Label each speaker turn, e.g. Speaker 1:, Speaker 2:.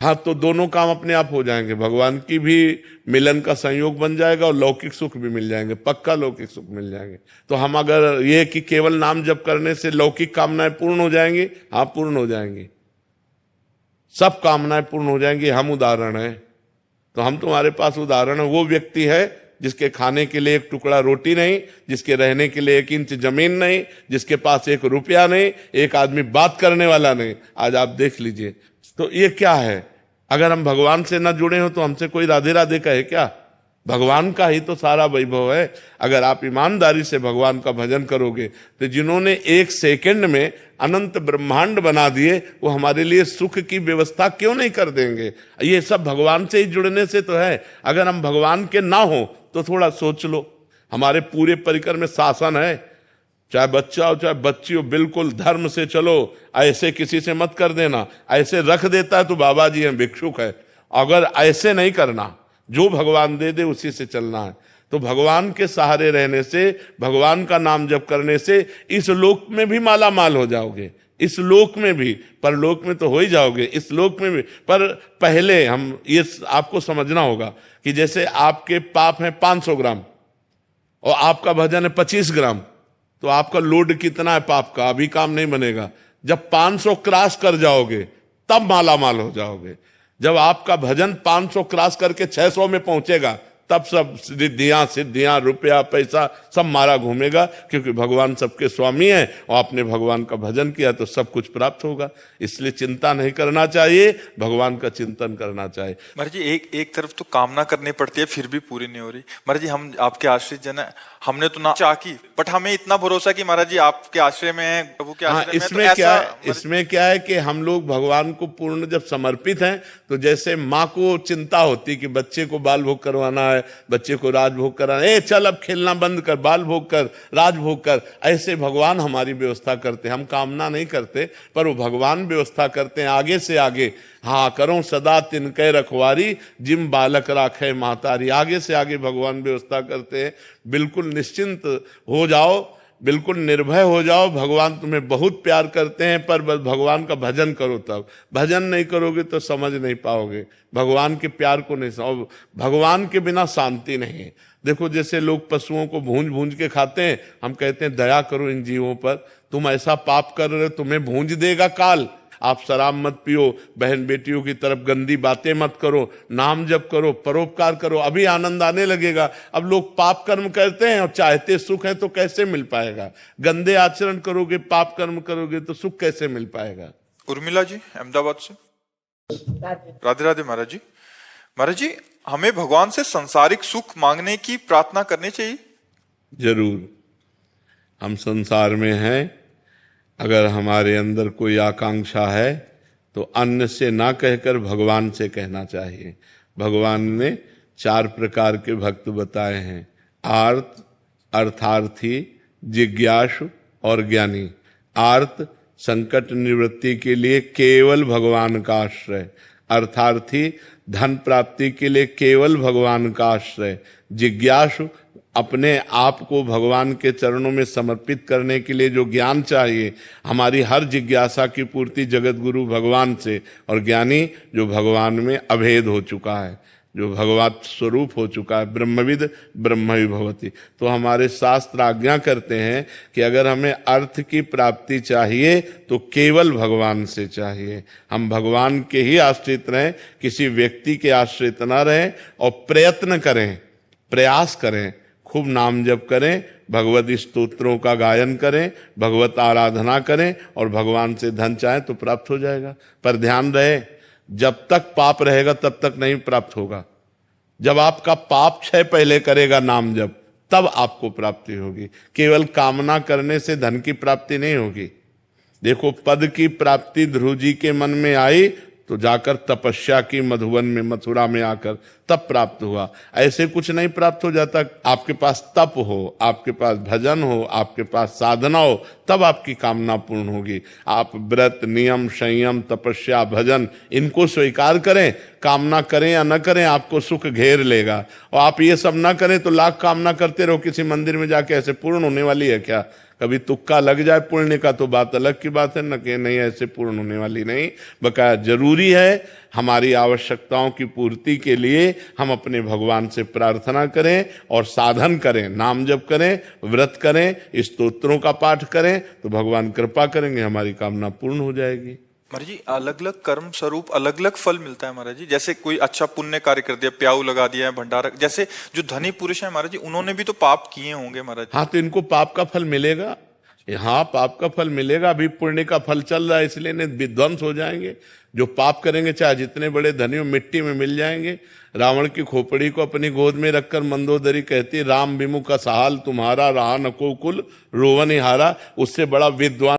Speaker 1: हाँ, तो दोनों काम अपने आप हो जाएंगे, भगवान की भी मिलन का संयोग बन जाएगा और लौकिक सुख भी मिल जाएंगे, पक्का लौकिक सुख मिल जाएंगे। तो हम अगर ये कि केवल नाम जप करने से लौकिक कामनाएं पूर्ण हो जाएंगी, हाँ पूर्ण हो जाएंगी, सब कामनाएं पूर्ण हो जाएंगी। हम उदाहरण है, तो हम तुम्हारे पास उदाहरण है। वो व्यक्ति है जिसके खाने के लिए एक टुकड़ा रोटी नहीं, जिसके रहने के लिए 1 इंच जमीन नहीं, जिसके पास 1 रुपया नहीं, एक आदमी बात करने वाला नहीं। आज आप देख लीजिए, तो ये क्या है? अगर हम भगवान से न जुड़े हो तो हमसे कोई राधे राधे कहे क्या? भगवान का ही तो सारा वैभव है। अगर आप ईमानदारी से भगवान का भजन करोगे तो जिन्होंने 1 सेकंड में अनंत ब्रह्मांड बना दिए, वो हमारे लिए सुख की व्यवस्था क्यों नहीं कर देंगे? ये सब भगवान से ही जुड़ने से तो है। अगर हम भगवान के ना हो तो थोड़ा सोच लो, हमारे पूरे परिकर में शासन है, चाहे बच्चा हो चाहे बच्ची हो, बिल्कुल धर्म से चलो, ऐसे किसी से मत कर देना। ऐसे रख देता है तो बाबा जी हैं, भिक्षुक है। अगर ऐसे नहीं करना, जो भगवान दे दे उसी से चलना है। तो भगवान के सहारे रहने से, भगवान का नाम जप करने से इस लोक में भी माला माल हो जाओगे, इस लोक में भी, परलोक में तो हो ही जाओगे, इस लोक में भी। पर पहले हम ये आपको समझना होगा कि जैसे आपके पाप हैं 500 ग्राम और आपका भजन है 25 ग्राम, तो आपका लोड कितना है पाप का? अभी काम नहीं बनेगा। जब 500 क्रॉस कर जाओगे तब माला माल हो जाओगे। जब आपका भजन 500 क्रॉस करके 600 में पहुंचेगा तब सब सिद्धियां रुपया पैसा सब मारा घूमेगा, क्योंकि भगवान सबके स्वामी हैं और आपने भगवान का भजन किया तो सब कुछ प्राप्त होगा। इसलिए चिंता नहीं करना चाहिए, भगवान का चिंतन करना चाहिए।
Speaker 2: महाराज जी, एक तरफ तो कामना करनी पड़ती है फिर भी पूरी नहीं हो रही। महाराज जी, हम आपके आश्रित जन है, हमने तो ना चाह की, बट हमें इतना भरोसा कि महाराज जी आपके आश्रय में है, प्रभु के आश्रय में।
Speaker 1: इसमें क्या है, इसमें क्या है कि हम लोग भगवान को पूर्ण जब समर्पित हैं, तो जैसे माँ को चिंता होती कि बच्चे को बाल भोग करवाना है, बच्चे को राजभोग कराना, ए चल अब खेलना बंद कर, बाल भोग कर, राजभोग कर, ऐसे भगवान हमारी व्यवस्था करते हैं। हम कामना नहीं करते, पर वो भगवान व्यवस्था करते हैं आगे से आगे। हाँ, करो सदा तिनके रखवारी, जिम बालक राखे महतारी। आगे से आगे भगवान व्यवस्था करते हैं। बिल्कुल निश्चिंत हो जाओ, बिल्कुल निर्भय हो जाओ। भगवान तुम्हें बहुत प्यार करते हैं, पर बस भगवान का भजन करो। तब भजन नहीं करोगे तो समझ नहीं पाओगे, भगवान के प्यार को नहीं समझ। भगवान के बिना शांति नहीं है। देखो, जैसे लोग पशुओं को भूंज भूंज के खाते हैं, हम कहते हैं दया करो इन जीवों पर, तुम ऐसा पाप कर रहे हो, तुम्हें भूंज देगा काल। आप शराब मत पियो, बहन बेटियों की तरफ गंदी बातें मत करो, नाम जप करो, परोपकार करो, अभी आनंद आने लगेगा। अब लोग पाप कर्म करते हैं और चाहते सुख है, तो कैसे मिल पाएगा? गंदे आचरण करोगे, पाप कर्म करोगे तो सुख कैसे मिल पाएगा?
Speaker 2: उर्मिला जी अहमदाबाद से। राधे राधे महाराज जी। महाराज जी, हमें भगवान से संसारिक सुख मांगने की प्रार्थना करनी चाहिए?
Speaker 1: जरूर। हम संसार में हैं, अगर हमारे अंदर कोई आकांक्षा है तो अन्य से ना कहकर भगवान से कहना चाहिए। भगवान ने 4 प्रकार के भक्त बताए हैं, आर्त, अर्थार्थी, जिज्ञासु और ज्ञानी। आर्त, संकट निवृत्ति के लिए केवल भगवान का आश्रय। अर्थार्थी, धन प्राप्ति के लिए केवल भगवान का आश्रय। जिज्ञासु, अपने आप को भगवान के चरणों में समर्पित करने के लिए जो ज्ञान चाहिए, हमारी हर जिज्ञासा की पूर्ति जगत गुरु भगवान से। और ज्ञानी, जो भगवान में अभेद हो चुका है, जो भगवत स्वरूप हो चुका है, ब्रह्मविद ब्रह्म भवति। तो हमारे शास्त्र आज्ञा करते हैं कि अगर हमें अर्थ की प्राप्ति चाहिए तो केवल भगवान से चाहिए। हम भगवान के ही आश्रित रहें, किसी व्यक्ति के आश्रित न रहें, और प्रयत्न करें, प्रयास करें, खूब नाम जप करें, भगवत स्तोत्रों का गायन करें, भगवत आराधना करें, और भगवान से धन चाहें तो प्राप्त हो जाएगा। पर ध्यान रहे, जब तक पाप रहेगा तब तक नहीं प्राप्त होगा। जब आपका पाप क्षय पहले करेगा नाम जप, तब आपको प्राप्ति होगी। केवल कामना करने से धन की प्राप्ति नहीं होगी। देखो, पद की प्राप्ति ध्रुव जी के मन में आई तो जाकर तपस्या की मधुवन में, मथुरा में आकर तब प्राप्त हुआ। ऐसे कुछ नहीं प्राप्त हो जाता। आपके पास तप हो, आपके पास भजन हो, आपके पास साधना हो, तब आपकी कामना पूर्ण होगी। आप व्रत, नियम, संयम, तपस्या, भजन इनको स्वीकार करें, कामना करें या न करें, आपको सुख घेर लेगा। और आप ये सब न करें तो लाख कामना करते रहो, किसी मंदिर में जाके ऐसे पूर्ण होने वाली है क्या? कभी तुक्का लग जाए पुण्य का तो बात अलग की बात है, न कि नहीं ऐसे पूर्ण होने वाली नहीं। बकाया जरूरी है हमारी आवश्यकताओं की पूर्ति के लिए हम अपने भगवान से प्रार्थना करें और साधन करें, नाम जप करें, व्रत करें, स्तोत्रों का पाठ करें, तो भगवान कृपा करेंगे, हमारी कामना पूर्ण हो जाएगी।
Speaker 2: महाराज जी अलग अलग कर्म स्वरूप अलग अलग फल मिलता है महाराज जी। जैसे कोई अच्छा पुण्य कार्य कर दिया, प्याऊ लगा दिया है, भंडारा, जैसे जो धनी पुरुष है महाराज जी उन्होंने भी तो पाप किए होंगे महाराज।
Speaker 1: हाँ, तो इनको पाप का फल मिलेगा। हाँ, पाप का फल मिलेगा। अभी पुण्य का फल चल रहा है, इसलिए नहीं विध्वंस हो जाएंगे। जो पाप करेंगे चाहे जितने बड़े धनी हो, मिट्टी में मिल जाएंगे। रावण की खोपड़ी को अपनी गोद में रखकर मंदोदरी कहती, राम विमुख का सहाल तुम्हारा, रहा नको कुल रोवन हारा। उससे बड़ा विद्वान